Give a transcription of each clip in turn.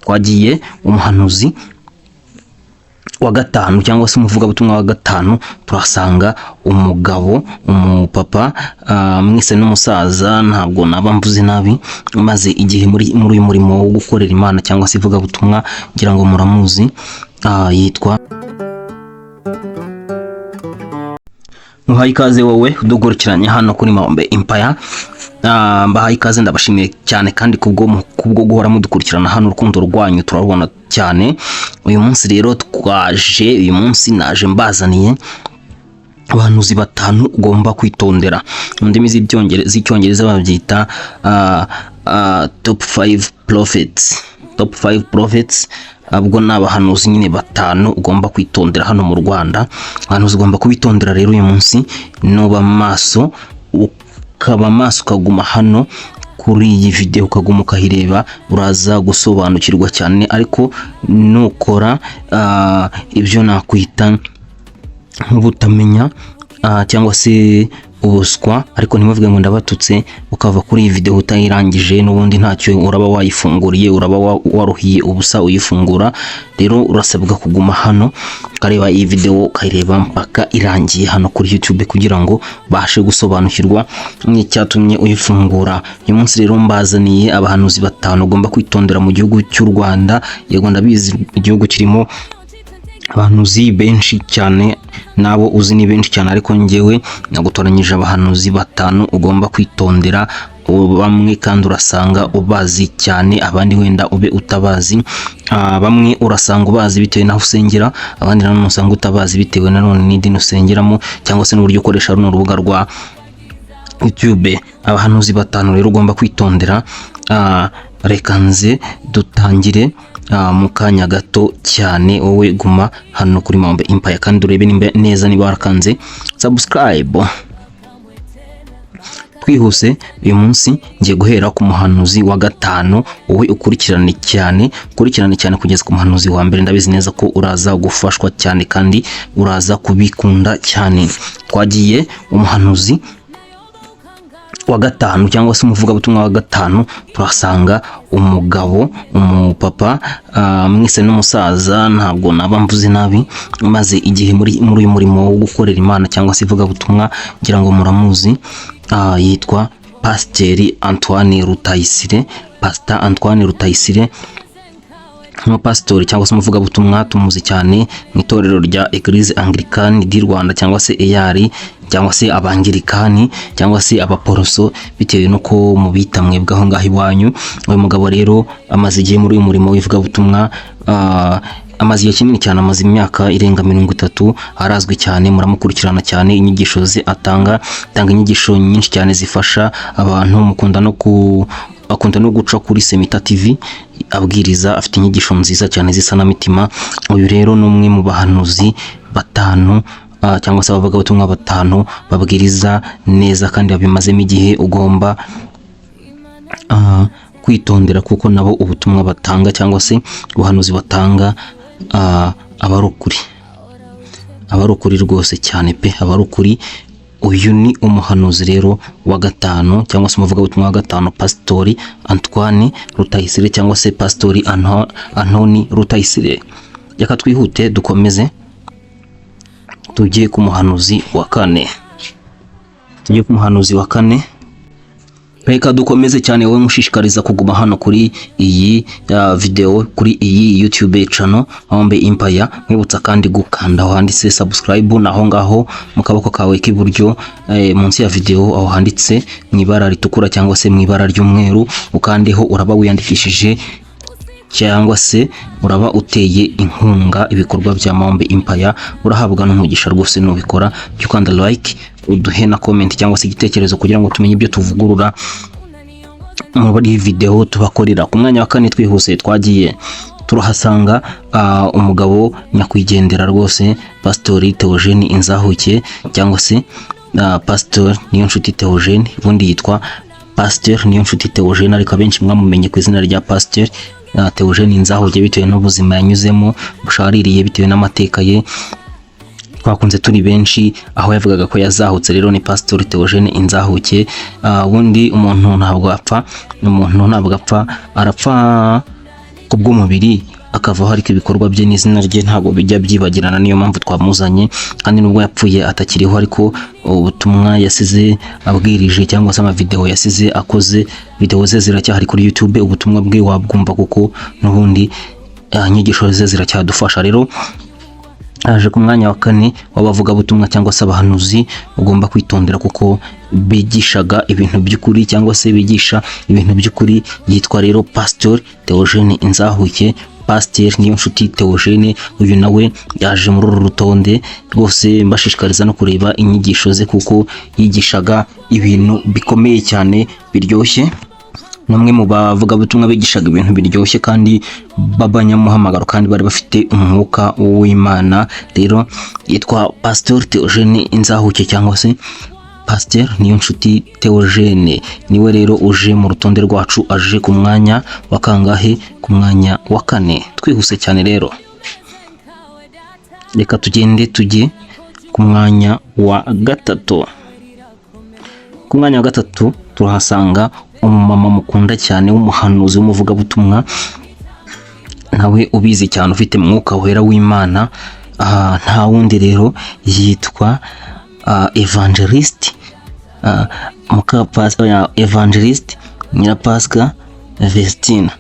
twagiye umuhanuzi wa gatanu cyangwa se umuvugabutumwa wa gatanu, turasanga umugabo umupapa mwese n'umusaza, ntabwo naba mvuze nabi, maze igihe muri uyu murimo wo gukorera Imana cyangwa se ivugabutumwa, ngira ngo muramuzi, yitwa muhaye ikaze wowe udugurikiranye hano kuri Maombe Empire. Mbahaye ikaze, ndabashimiye cyane kandi kubwo guhora mudukurikirana hano, urukundo rwanyu turabona cyane. Uyu munsi rero uyu munsi naje mbazaniye abahanuzi batanu ugomba kwitondera. Mu ndimi z'icyongereza babyita top 5 prophets. Top 5 prophets abwo n'abahanuzi nyine batanu ugomba kwitondera hano mu Rwanda. Abahanuzi ugomba kubitondera rero uyu munsi, nuba maso ukaba maso ukaguma hano kuri iyi video, ukaguma ukahireba, uraza gusobanukirwa cyane. Ariko nukora ibyo nakwita nk'ubutamenya cyangwa se ubuswa, ariko ntimuvuge ngo ndabatutse, ukava kuri iyi video utayirangije, n'ubundi ntacyo uraba wayifunguriye, uraba waruhiye ubusa uyifungura. Rero urasabwa kuguma hano ukareba iyi video ukayireba mpaka irangiye hano kuri YouTube, kugira ngo bashe gusobanukirwa n'icyatumye uyifungura. Uyu munsi rero mbazaniye abahanuzi batanu ugomba kwitondera mu gihugu cy'u Rwanda. Yego ndabizi igihugu kirimo abahanuzi benshi cyane, nabo uzi ni benshi cyane, ariko njyewe nagutoranyije abahanuzi batanu ugomba kwitondera. Bamwe kandi urasanga ubazi cyane, abandi wenda ube utabazi. Bamwe urasanga ubazi bitewe naho usengera, abandi nanone usanga utabazi bitewe nanone n'idini usengeramo cyangwa se n'uburyo ukoresha runo rubuga rwa YouTube. Abahanuzi batanu rero ugomba kwitondera. Reka nze dutangire mu kanya gato cyane. Wowe guma hano kuri Maombe Empire kandi urebe neza niba warakanze subscribe. Twihuse, uyu munsi ngiye guhera ku muhanuzi wa gatanu. Wowe ukurikirane cyane kugeza ku muhanuzi wa mbere. Ndabizi neza ko uraza gufashwa cyane kandi uraza kubikunda cyane. Twagiye umuhanuzi wa gatanu cyangwa se umuvugabutumwa wa gatanu, turasanga umugabo umupapa mwese n'umusaza, ntabwo naba mvuze nabi, maze igihe muri uyu murimo wo gukorera Imana cyangwa se ivugabutumwa, ngira ngo muramuzi, yitwa Pasiteri Antoine Rutayisire. Pastor Antoine Rutayisire nk'umupasitori cyangwa se umuvugabutumwa tumuzi cyane mu itorero rya Eglise Anglicane di Rwanda cyangwa se EAR cyangwa se Abangilikani cyangwa se Abaporoso, bitewe nuko mubita mwebwe aho ngaho iwanyu. Uyu mugabo rero amaze igihe muri uyu murimo w'ivugabutumwa, amaze igihe kinini cyane, amaze imyaka irenga 30. Arazwi cyane, muramukurikirana cyane, inyigisho ze atanga inyigisho nyinshi cyane zifasha abantu. Akunda no guca kuri Semita TV abwiriza, afite inyigisho nziza cyane zisa na mitima. Uyu rero ni umwe mu bahanuzi batanu cyangwa se abavugabutumwa batanu babwiriza neza kandi babimazemo igihe. Ugomba kwitondera kuko nabo ubutumwa batanga cyangwa se ubuhanuzi batanga abarukuri rwose cyane pe, abarukuri. Uyu ni umuhanuzi rero wa gatanu cyangwa se umuvugabutumwa wa gatanu, Pastori Antoine Rutayisire cyangwa se Pastori Anthony Rutayisire. Reka twihute dukomeze tujye ku muhanuzi wa kane. Reka dukomeze cyane, wowe mushishikariza kuguma hano kuri iyi video, kuri iyi YouTube channel Maombe Empire. Mwibutsa kandi gukanda aho handitse subscribe, naho ngaho mu kaboko kawe k'iburyo munsi ya video aho handitse mu ibara ritukura cyangwa se mu ibara ry'umweru, ukandeho, uraba wiyandikishije cyangwa se uraba uteye inkunga ibikorwa bya Maombe Empire. Urahabwa n'umugisha rwose nubikora. Cyukanda like, uduhe na comment cyangwa se igitekerezo kugira ngo tumenye ibyo tuvugurura muri video tubakorera. Ku mwanya wa kane twihuse twagiye turahasanga umugabo nyakwigendera rwose, Pastori Theogene Inzahuke cyangwa se Pastor Niyonshuti Theogene, ubundi yitwa Pastor Niyonshuti Theogene, ariko abenshi mwamumenye ku izina rya Pastor Theogene Inzahuke bitewe n'ubuzima yanyuzemo bushaririye, bitewe n'amateka ye. Twakunze turi benshi aho yavugaga ko yazahutse. Rero ni Pastor Theogene Inzahuke. Ubundi umuntu ntabwo apfa, arapfa kubw'umubiri akavaho, ariko ibikorwa bye n'izina rye ntabwo bijya byibagirana. Niyo mpamvu twamuzanye, kandi nubwo yapfuye atakiriho, ariko ubutumwa yasize abwirije cyangwa se amavideo yasize akoze, video ze ziracyahari kuri YouTube, ubutumwa bwe wabwumva kuko n'ubundi inyigisho ze ziracyadufasha. Rero aje ku mwanya wa 4 w'abavuga butumwa cyangwa se abahanuzi ugomba kwitondera, kuko bigishaga ibintu by'ukuri cyangwa se bigisha ibintu by'ukuri. Yitwa rero Pastor Theogene Inzahuke. Pasteur Niyonshuti Theogene, uyu nawe yaje muri uru rutonde. Rwose mbashishikariza no kureba inyigisho ze, kuko yigishaga ibintu bikomeye cyane biryoshye. Namwe mu bavuga butumwa bigishaga ibintu biryoshye kandi babanyamuhamagaro, kandi bari bafite umwuka w'Imana. Rero yitwa Pastor Theogene Inzahuke cyangwa se Pasteur Niyonshuti Theogene. Niwe rero uje mu rutonde rwacu, aje ku mwanya wa kangahe? Ku mwanya wa 4. Twihuse cyane rero, reka tugende tujye ku mwanya wa 3. Ku mwanya wa 3 turahasanga umumama mukunda cyane w'umuhanuzi w'umuvugabutumwa, nawe ubizi cyane, ufite mwuka wera w'Imana. Nta wundi rero, yitwa Evangelist Evangelist Nyirapasika Vestina.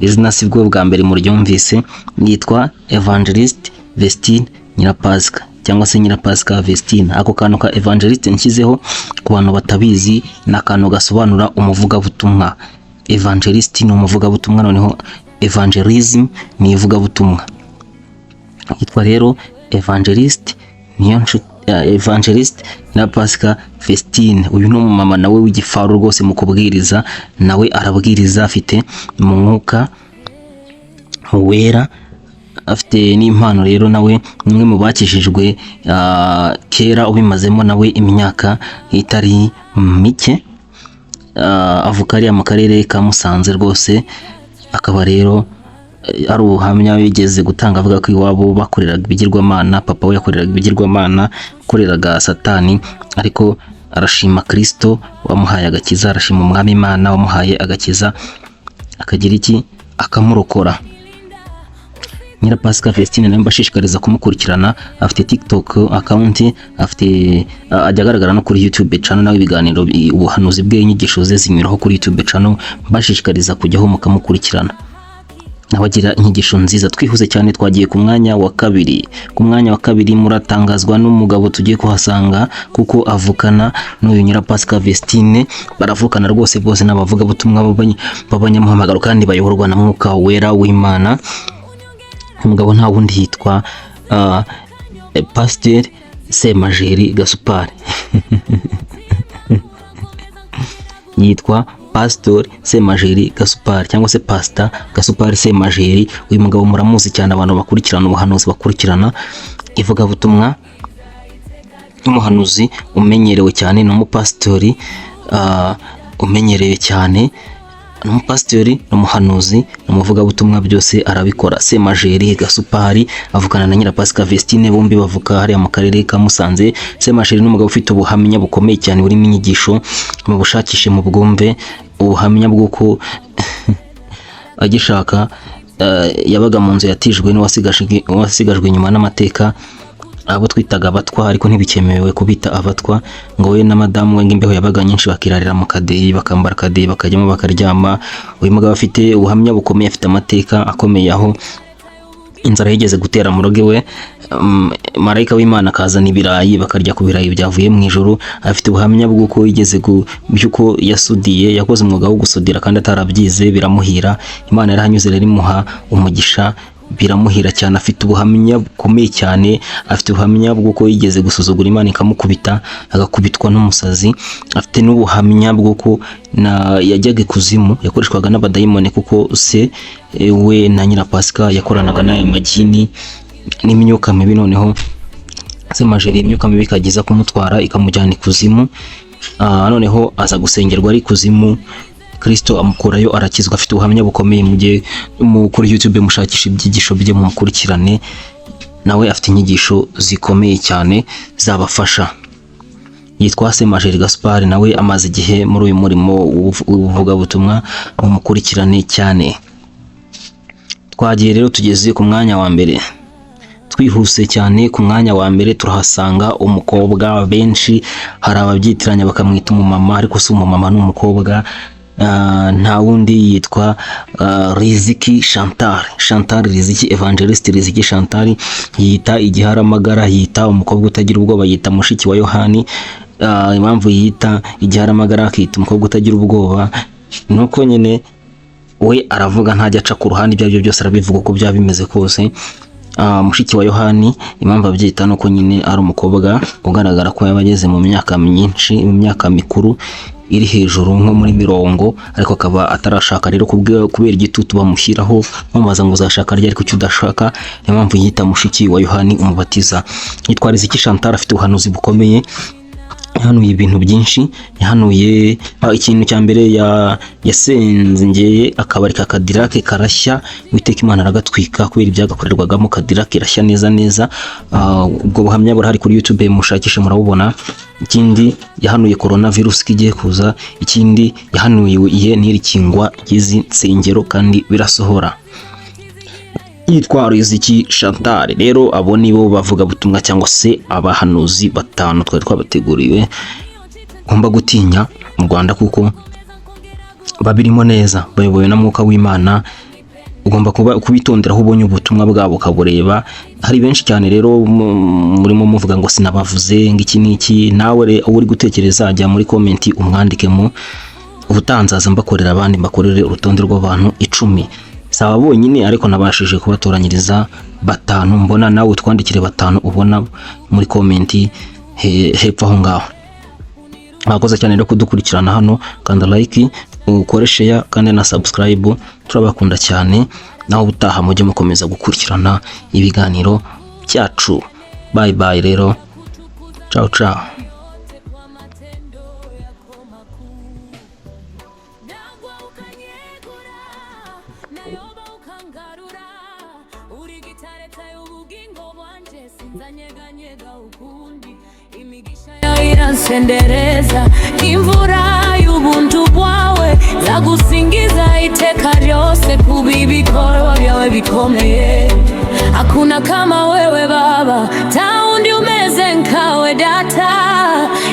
Izina si bwo bwa mbere muryumvise, yitwa Evangelist Vestina Nyirapasika cyangwa se Nyirapasika Vestina. Ako kantu ka Evangelist nshyizeho ku bantu batabizi, na kantu gasobanura umuvugabutumwa. Evangelist ni umuvugabutumwa, noneho evangelism ni ivugabutumwa. Yitwa rero Evangelist Niyonshuti Evangelist Nyirapasika Vestina. Uyu ni umumama nawe w'igifaru rwose mu kubwiriza, nawe arabwiriza, afite umwuka wera, afite n'impano. Rero nawe nimwe mu bakijijwe kera, ubimazemo nawe imyaka itari mike. Avuka ari mu karere ka Musanze rwose, akaba rero ari ubuhamya bigeze gutanga, avuga ko iwabo bakoreraga ibigirwamana, papa we yakoreraga ibigirwamana, yakoreraga Satani, ariko arashima Kristo wamuhaye agakiza, arashima umwami Imana wamuhaye agakiza, akagira iki, akamurokora. Nyirapasika Vestina nawe mbashishikariza kumukurikirana, afite TikTok account, afite ajya agaragara no kuri YouTube channel, nawe ibiganiro ubuhanuzi bwe, inyigisho ze zinyuraho kuri YouTube channel. Mbashishikariza kujyaho mukamukurikirana, nawe agira inyigisho nziza. Twihuse cyane, twagiye ku mwanya wa 2. Ku mwanya wa 2 muratangazwa n'umugabo tugiye kuhasanga, kuko avukana n'uyu Nyirapasika Vestina. Baravukana rwose, bose n'abavuga butumwa babanyamuhamagaro, kandi bayoborwa na mwuka wera w'Imana. Umugabo nta wundi, yitwa Pasteur Semajeri Gaspard. Yitwa Pastor Semajeri Gaspard cyangwa se Pastor Gaspard Semajeri. Uyu mugabo muramuzi cyane, abantu bakurikirana ubuhanuzi, bakurikirana ivugabutumwa. Umuhanuzi umenyerewe cyane, n'umupastori umenyerewe cyane, n'umupastori n'umuhanuzi n'umuvugabutumwa, byose arabikora. Semajeri Gaspard avukana na Nyirapasika Vestina, bombi bavuka hariya mu karere ka Musanze. Semajeri n'umugabo ufite ubuhamya bukomeye cyane, burimo inyigisho, mu bushakishe mu bwumve ubuhamya bw'uko agishaka yabaga mu nzu yatijwe n'uwasigajwe inyuma n'amateka, abo twitaga abatwa, ariko ntibikemewe kubita abatwa, ngo we na madamu we ngimbeho yabaga nyinshi, bakirarira mu kadeyi, bakambara kadeyi, bakajyamo bakaryama. Uyu mugabo afite ubuhamya bukomeye, afite amateka akomeye, aho inzara yigeze gutera mu rugo we, marayika w'Imana akazana ibirayi, bakarya ku birayi byavuye mu ijuru. Afite ubuhamya bw'uko yigeze byuko yasudiye, yakoze umwuga wo gusudira kandi atarabyize, biramuhira. Imana yarahanyuze rero imuha umugisha, biramuhira cyane. Afite ubuhamya bukomeye cyane, afite ubuhamya bw'uko yigeze gusuzugura Imana ikamukubita, agakubitwa n'umusazi. Afite n'ubuhamya bw'uko yajyaga ikuzimu, yakoreshwaga n'abadayimoni, kuko se we na Nyirapasika yakoranaga n'ayo magini n'imyuka mibi. Noneho Semajeri imyuka mibi ikageza kumutwara, ikamujyana ikuzimu. Noneho aza gusengerwa ari ikuzimu, Kristo amukurayo, arakizwa. Afite ubuhamya bukomeye, mujye kuri YouTube mushakisha ibyigisho bye mumukurikirane, nawe afite inyigisho zikomeye cyane zabafasha. Yitwa Semajeri Gaspard, nawe amaze igihe muri uyu murimo uvuga butumwa, mumukurikirane cyane. Twagiye rero tugeze ku mwanya wa mbere, twihuse cyane. Ku mwanya wa mbere turahasanga umukobwa, benshi hari ababyitiranya bakamwita umumama, ariko si umumama ni umukobwa. Nta wundi yitwa Riziki Chantal Riziki Evangeliste Riziki Chantal, yita igiharamagara, yita umukobwa utagira ubwoba, yita mushiki wa Yohani. Impamvu yita igiharamagara akita umukobwa utagira ubwoba nuko nyine we aravuga ntajya aca ku ruhande, ibyo byose arabivuga uko byaba bimeze kose. Mushiki wa Yohani impamvu abyita nuko nyine ari umukobwa ugaragara ko yabageze mu myaka myinshi, mu myaka mikuru iri hejuru nko muri mirongo, ariko akaba atarashaka. Rero kubera igitutu bamushyiraho bamubaza ngo uzashaka ryari, ariko icyo udashaka, niyo mpamvu yita mushiki wa Yohani umubatiza. Yitwa Riziki Chantal, afite ubuhanuzi bukomeye, yahanuye ibintu byinshi. Yahanuye ikintu cya mbere, yasengeye akabari ka Cadillac karashya, Uwiteka Imana aragatwika kubera ibyagakorerwagamo. Cadillac irashya neza. Ubwo buhamya burahari kuri YouTube, mushakishe murabubona. Ikindi yahanuye coronavirus kigiye kuza. Ikindi yahanuye n'irikingwa ry'izi nsengero kandi birasohora. Yitwa Riziki Chantal. Rero abo nibo bavuga butumwa cyangwa se abahanuzi batanu twari twabateguriwe ugomba gutinya mu Rwanda, kuko babirimo neza, bayobowe na Mwuka w'Imana. Ugomba kubitondera aho ubonye ubutumwa bwabo ukabureba. Hari benshi cyane rero murimo muvuga ngo sinabavuze ngiki niki. Nawe uri gutekereza, ajya muri comment umwandikemo, ubutanzaza mbakorera abandi, mbakorere urutonde rw'abantu 10. Saba bonyine, ariko nabashije kubatoranyiriza batanu. Mbona nawe utwandikire batanu ubona muri comment hepfo aho ngaho. Mwakoze cyane rero kudukurikirana hano, kanda like, ukore share kandi na subscribe. Turabakunda cyane, naho ubutaha mujye mukomeza gukurikirana ibiganiro byacu. Bye bye rero, ciao ciao. Sendereza imvura y'ubuntu bwawe, zagusingiza iteka ryose, kubibikorwa byawe bikomeye. Hakuna kama wewe Baba, taundi umeze nkawe Data.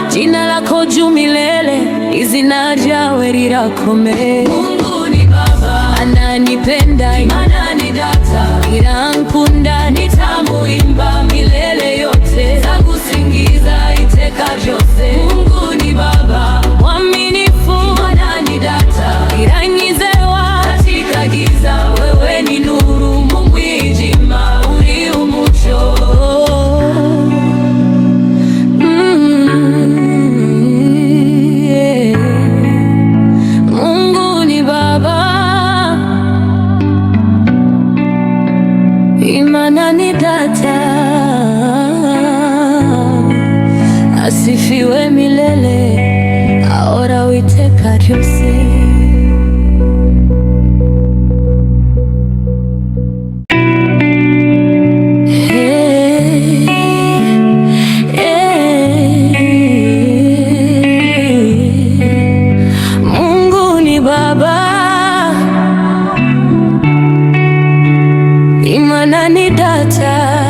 Jina lako juu milele, izina ryawe rirakomeye. Mungu ni Baba, ananipenda, Imana ni Data. Irankunda, nitamuimba milele yote, zagusingiza iteka ryose. Mungu ni Baba mwaminifu, Imana ni Data. Iranyizewa katika giza, wewe ni nuru mu mwijima, uri umucyo. Mungu ni Baba, Imana ni Data. Asifiwe milele, ahora uiteka ryose. Mungu ni Baba, Imana ni Data.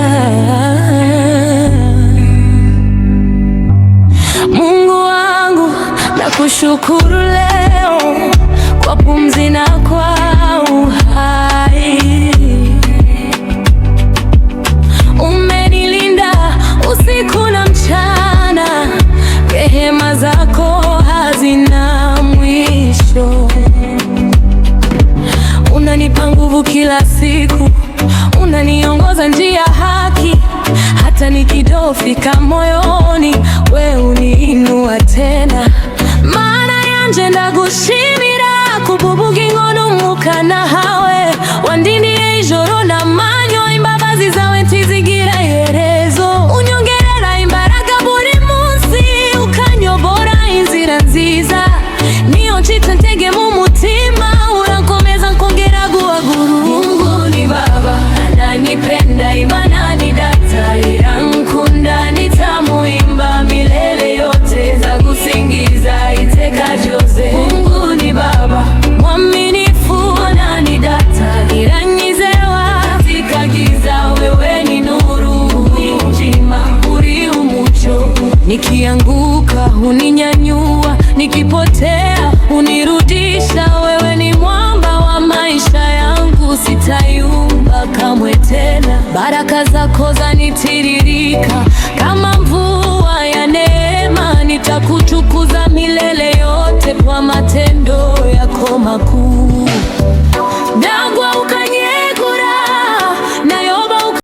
Nakushukuru leo kwa pumzi na kwa uhai. Umenilinda usiku na mchana, rehema zako hazina mwisho. Unanipa nguvu kila siku, unaniongoza njia haki. Hata nikidofika moyoni, we uniinua tena. Mana yanje ndagushimira, kububugingo n'umwuka nahawe. Wandindiye ijoro n'amanywa, imbabazi zawe ntizigira iherezo. Unyongerera imbaraga buri munsi, ukanyobora inzira nziza. Niyo ncitse ntege mu mutima, urakomeza nkongera guhaguruka. Mungu ni Baba, ananipenda, Imana ni Data. Irankunda, nitamuimba milele yote, zagusingiza iteka ryose. Mungu ni Baba mwaminifu, Imana ni Data. Nikianguka uninyanyua, nikipotea unirudisha. Wewe ni mwamba wa maisha yangu, sitayumba kamwe tena. Baraka zako zanitiririka kama mvua ya neema, nitakutukuza milele yote kwa matendo yako makuu.